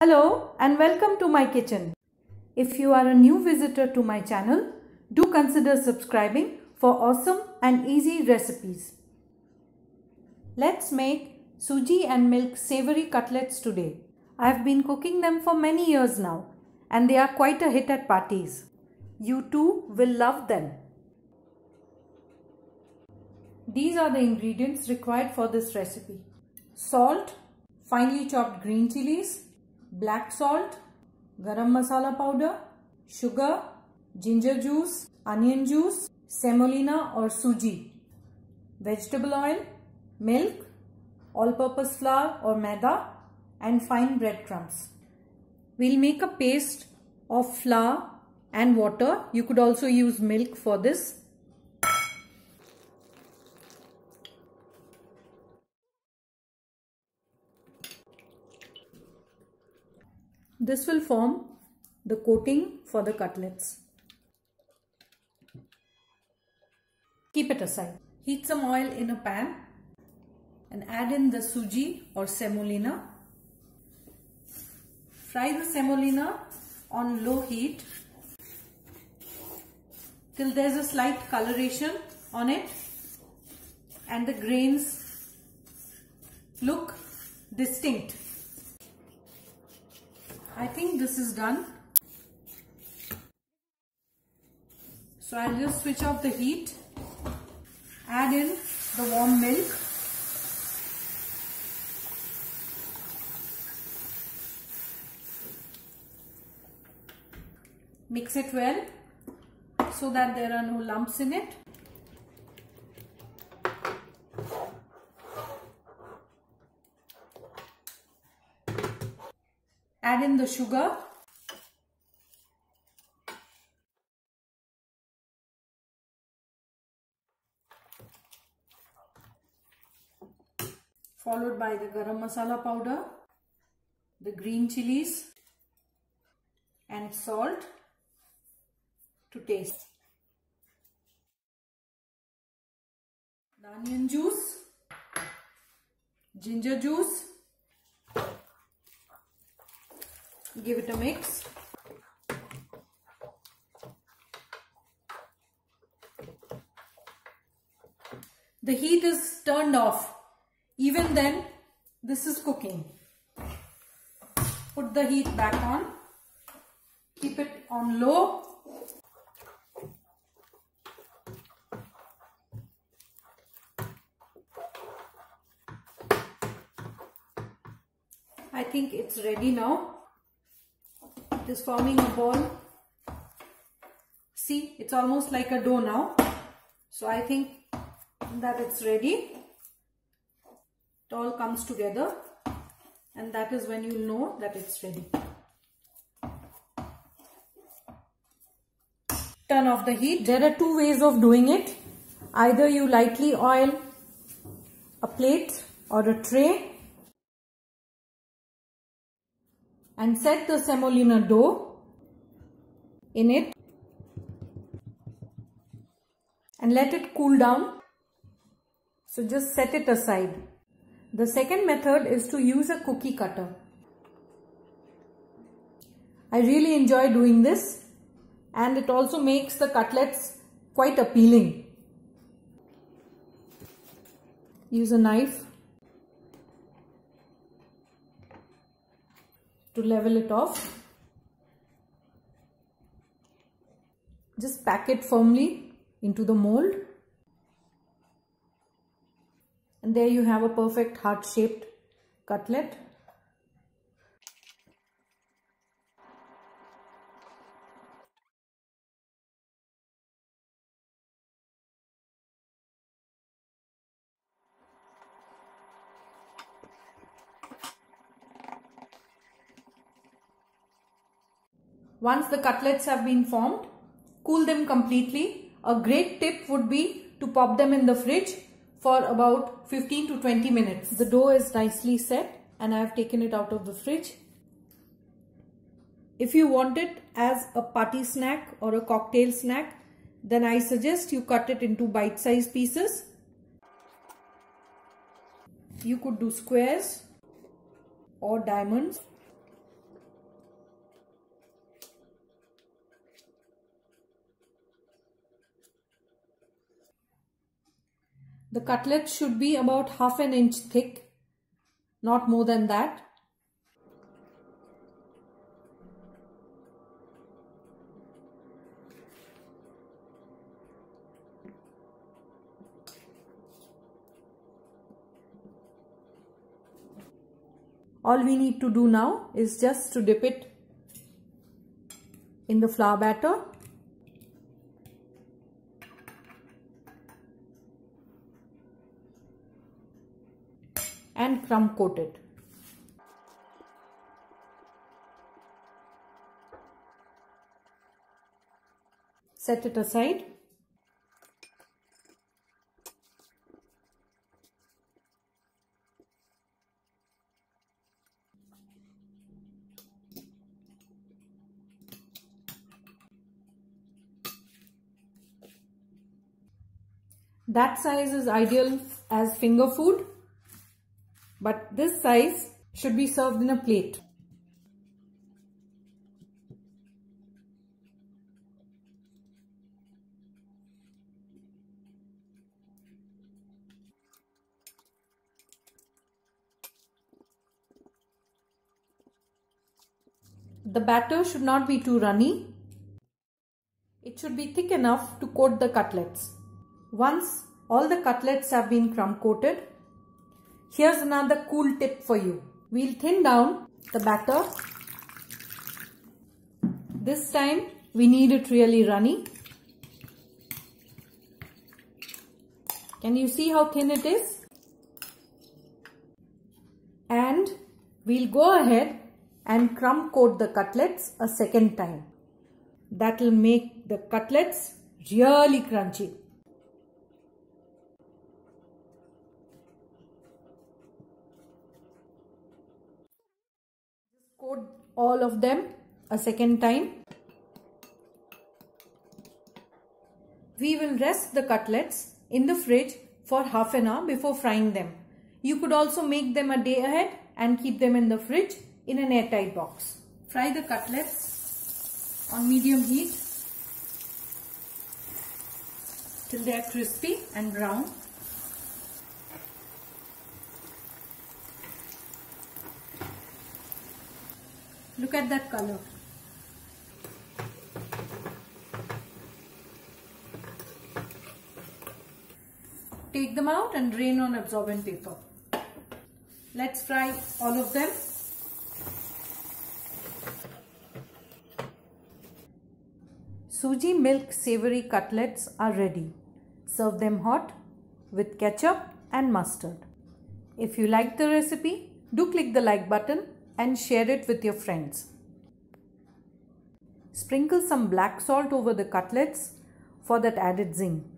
Hello and welcome to my kitchen. If you are a new visitor to my channel, do consider subscribing for awesome and easy recipes. Let's make Suji and milk savory cutlets today. I have been cooking them for many years now and they are quite a hit at parties. You too will love them. These are the ingredients required for this recipe. Salt, finely chopped green chilies, black salt, garam masala powder, sugar, ginger juice, onion juice, semolina or suji, vegetable oil, milk, all-purpose flour or maida and fine breadcrumbs. We'll make a paste of flour and water. You could also use milk for this. This will form the coating for the cutlets. Keep it aside. Heat some oil in a pan and add in the suji or semolina. Fry the semolina on low heat till there's a slight coloration on it and the grains look distinct. I think this is done. So I'll just switch off the heat, add in the warm milk, mix it well so that there are no lumps in it. Add in the sugar, followed by the garam masala powder, the green chilies and salt to taste. The onion juice, ginger juice. Give it a mix. The heat is turned off. Even then, this is cooking. Put the heat back on. Keep it on low. I think it's ready now. It is forming a ball. See, it's almost like a dough now. So I think that it's ready. It all comes together and that is when you know that it's ready. Turn off the heat. There are two ways of doing it. Either you lightly oil a plate or a tray and set the semolina dough in it and let it cool down. So just set it aside. The second method is to use a cookie cutter. I really enjoy doing this and it also makes the cutlets quite appealing. Use a knife to level it off. Just pack it firmly into the mold. And there you have a perfect heart-shaped cutlet. Once the cutlets have been formed, cool them completely. A great tip would be to pop them in the fridge for about 15 to 20 minutes. The dough is nicely set and I have taken it out of the fridge. If you want it as a party snack or a cocktail snack, then I suggest you cut it into bite-sized pieces. You could do squares or diamonds. The cutlets should be about half an inch thick, not more than that. All we need to do now is just to dip it in the flour batter and crumb coat it. Set it aside. That size is ideal as finger food, but this size should be served in a plate. The batter should not be too runny. It should be thick enough to coat the cutlets. Once all the cutlets have been crumb coated, here's another cool tip for you. We'll thin down the batter. This time we need it really runny. Can you see how thin it is? And we'll go ahead and crumb coat the cutlets a second time. That will make the cutlets really crunchy. Coat all of them a second time. We will rest the cutlets in the fridge for half an hour before frying them. You could also make them a day ahead and keep them in the fridge in an airtight box. Fry the cutlets on medium heat till they are crispy and brown. Look at that color. Take them out and drain on absorbent paper. Let's fry all of them. Suji milk savory cutlets are ready. Serve them hot with ketchup and mustard. If you like the recipe, do click the like button and share it with your friends. Sprinkle some black salt over the cutlets for that added zing.